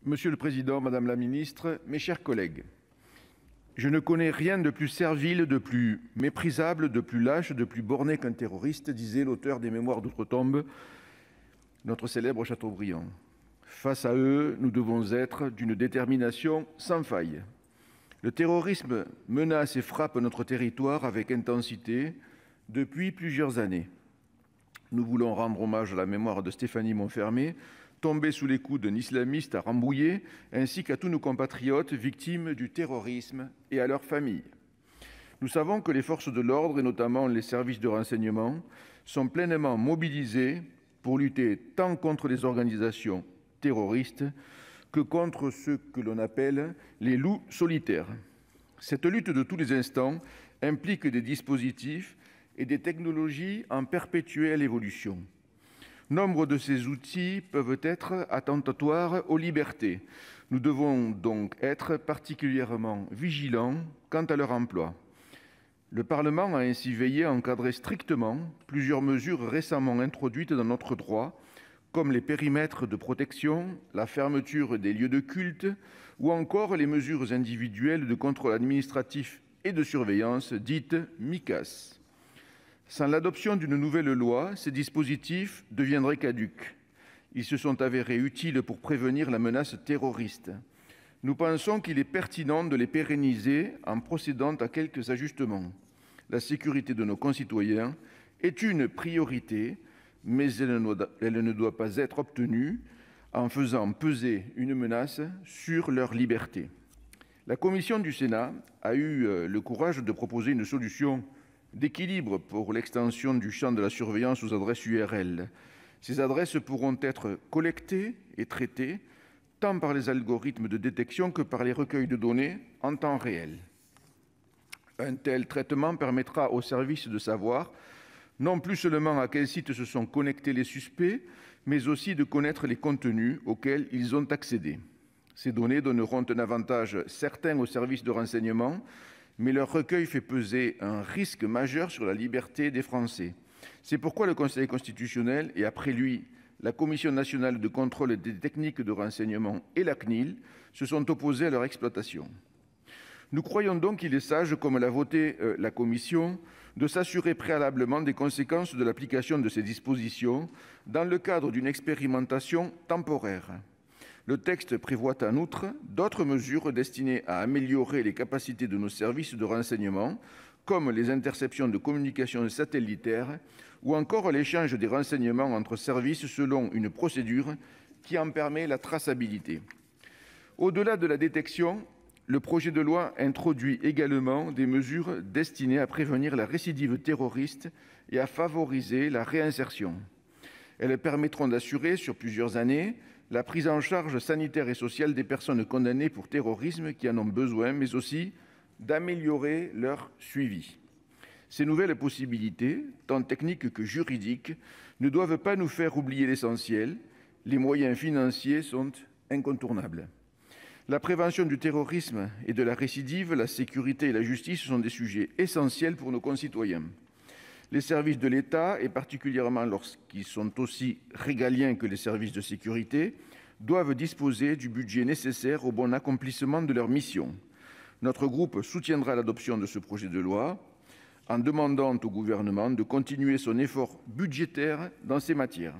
Monsieur le Président, Madame la Ministre, mes chers collègues, je ne connais rien de plus servile, de plus méprisable, de plus lâche, de plus borné qu'un terroriste, disait l'auteur des Mémoires d'outre-tombe, notre célèbre Chateaubriand. Face à eux, nous devons être d'une détermination sans faille. Le terrorisme menace et frappe notre territoire avec intensité depuis plusieurs années. Nous voulons rendre hommage à la mémoire de Stéphanie Monfermé, tombée sous les coups d'un islamiste à Rambouillet, ainsi qu'à tous nos compatriotes victimes du terrorisme et à leurs familles. Nous savons que les forces de l'ordre, et notamment les services de renseignement, sont pleinement mobilisés pour lutter tant contre les organisations terroristes que contre ceux que l'on appelle les loups solitaires. Cette lutte de tous les instants implique des dispositifs et des technologies en perpétuelle évolution. Nombre de ces outils peuvent être attentatoires aux libertés. Nous devons donc être particulièrement vigilants quant à leur emploi. Le Parlement a ainsi veillé à encadrer strictement plusieurs mesures récemment introduites dans notre droit, comme les périmètres de protection, la fermeture des lieux de culte ou encore les mesures individuelles de contrôle administratif et de surveillance, dites Micas. Sans l'adoption d'une nouvelle loi, ces dispositifs deviendraient caducs. Ils se sont avérés utiles pour prévenir la menace terroriste. Nous pensons qu'il est pertinent de les pérenniser en procédant à quelques ajustements. La sécurité de nos concitoyens est une priorité, mais elle ne doit pas être obtenue en faisant peser une menace sur leur liberté. La commission du Sénat a eu le courage de proposer une solution d'équilibre pour l'extension du champ de la surveillance aux adresses URL. Ces adresses pourront être collectées et traitées tant par les algorithmes de détection que par les recueils de données en temps réel. Un tel traitement permettra aux services de savoir non plus seulement à quels sites se sont connectés les suspects, mais aussi de connaître les contenus auxquels ils ont accédé. Ces données donneront un avantage certain aux services de renseignement, mais leur recueil fait peser un risque majeur sur la liberté des Français. C'est pourquoi le Conseil constitutionnel et, après lui, la Commission nationale de contrôle des techniques de renseignement et la CNIL se sont opposés à leur exploitation. Nous croyons donc qu'il est sage, comme l'a voté la Commission, de s'assurer préalablement des conséquences de l'application de ces dispositions dans le cadre d'une expérimentation temporaire. Le texte prévoit en outre d'autres mesures destinées à améliorer les capacités de nos services de renseignement, comme les interceptions de communications satellitaires ou encore l'échange des renseignements entre services selon une procédure qui en permet la traçabilité. Au-delà de la détection, le projet de loi introduit également des mesures destinées à prévenir la récidive terroriste et à favoriser la réinsertion. Elles permettront d'assurer, sur plusieurs années, la prise en charge sanitaire et sociale des personnes condamnées pour terrorisme qui en ont besoin, mais aussi d'améliorer leur suivi. Ces nouvelles possibilités, tant techniques que juridiques, ne doivent pas nous faire oublier l'essentiel. Les moyens financiers sont incontournables. La prévention du terrorisme et de la récidive, la sécurité et la justice sont des sujets essentiels pour nos concitoyens. Les services de l'État, et particulièrement lorsqu'ils sont aussi régaliens que les services de sécurité, doivent disposer du budget nécessaire au bon accomplissement de leur mission. Notre groupe soutiendra l'adoption de ce projet de loi en demandant au gouvernement de continuer son effort budgétaire dans ces matières.